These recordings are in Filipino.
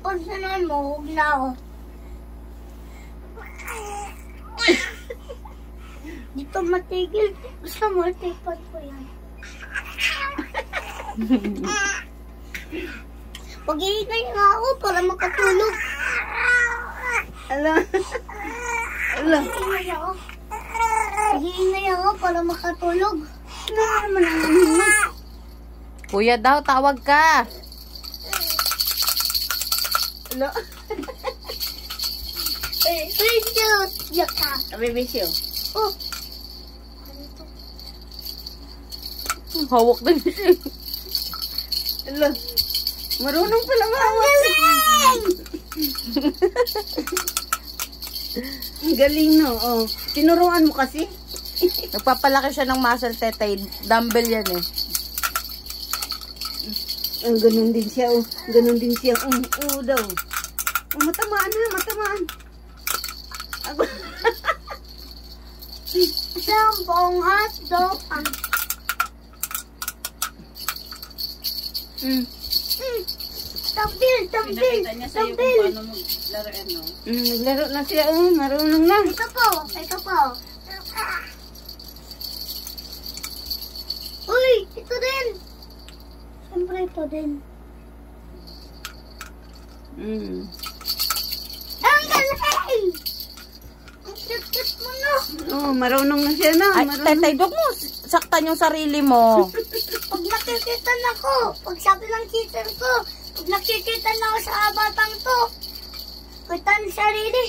pansinin mo, huwag na ako. Dito matigil. Gusto mo, tipad ko yan. Pag-iingay nga ako para makatulog. Ala. Ala. Pag-iingay ako para makatulog. Ano naman ang nahimas? Kuya daw, tawag ka. Ala. Cute. Yaka. Abibisyo. Oh. Hawak din siya. Ala. Marunong pala mahawak. Ang galing, no? Oh. Tinuruan mo kasi. Nagpapalaki siya ng muscle, tetay. Dumbbell yan eh. Ang ganun din siya, oh. Ganun din siya. Daw. Oh, matamaan na, matamaan. Sambong hotdog. Tambil. Pinakita niya sa'yo kung paano maglaruan, no? Naglaro na siya, oh. Marunong na. Ito po. Uy, ito din. Siyempre ito din. Ang galing! Ang cute mo, no? Oh, marunong na siya, no? Ay, tetay, dog mo. Saktan yung sarili mo. Pag nakikita na ko, pag sabi ng teacher ko, pag nakikita na ako sa batang to, kita ng sarili.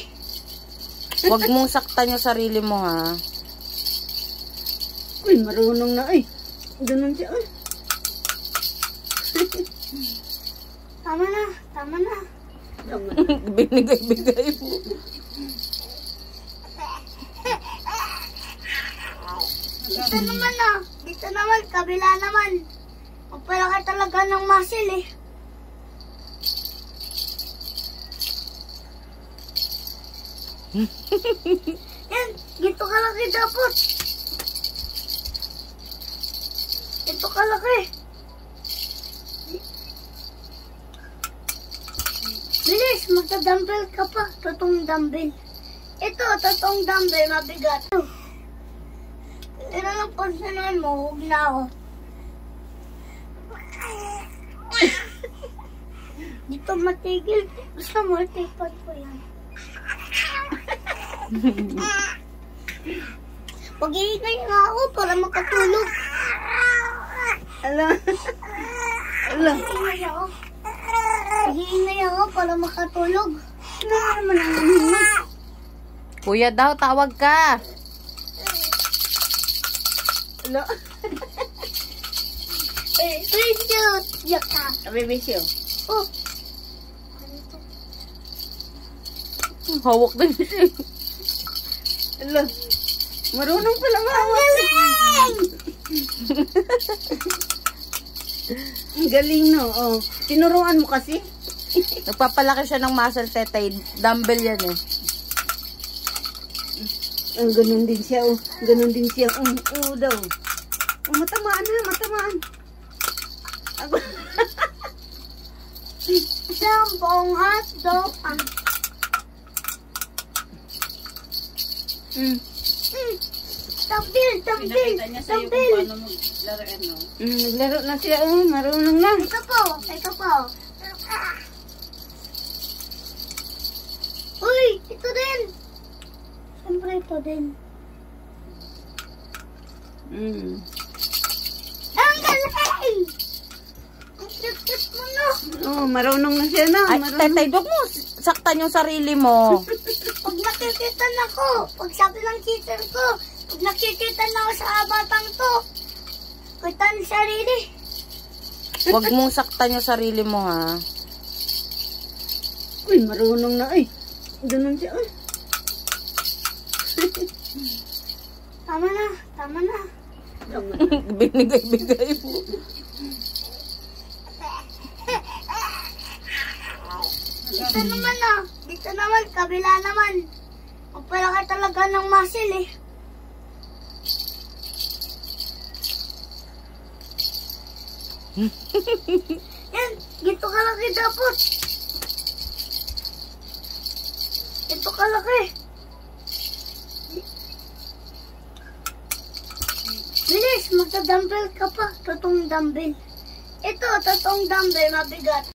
Huwag mong saktan yung sarili mo, ha? Uy, marunong na, ay. Ganun siya, ay. Tama na. Binigay-bigay mo. Dito naman na. Dito naman, kabila naman. Magpalaki talaga ng muscle eh. Yan, gito kalaki dapat. Ito kalaki. Bilis, magta-dumbbell ka pa. Totoong dumbbell. Ito, totoong dumbbell, mabigat. Pero lang pansinin mo, huwag na ako. Dito matigil. Gusto mo, tipad ko yan. Pag-iingay nga ako para makatulog. Ala. Ala. Pag-iingay ako para makatulog. Ano naman ang nahimas? Kuya daw, tawag ka. Ala. Cute. Yaka. Abibisyo. Oh. Hawak din siya. Ala. Marunong pala mahawak. Ang galing, no? Oh. Tinuruan mo kasi. Nagpapalaki siya ng muscle, tetay. Dumbbell yan eh. Ang ganun din siya, oh. Ganun din siya. Daw. Oh, matamaan na, matamaan. Sambong hotdog. Tambil. Pinakita niya sa'yo kung paano maglaruan, no? Naglaro na siya, oh. Marunong na. Ito po. Uy, ito din. Siyempre ito din. Ang galing! Ang cute mo, no? Oh, marunong na siya, no? Ay, tetay, dog mo. Saktan yung sarili mo. Pag nakikita na ko, pag sabi ng teacher ko, pag nakikita na ako sa batang to, kita ng sarili. Huwag mong saktan yung sarili mo, ha? Uy, marunong na, ay. Ganun siya, ay. Tama na. Binigay-bigay mo. Dito naman, kabila naman. Magpalaki talaga ng muscle eh. Yan, gito kalaki dapat. Ito kalaki. Bilis, magta-dumbbell ka pa. Totoong dumbbell. Ito, totoong dumbbell, mabigat.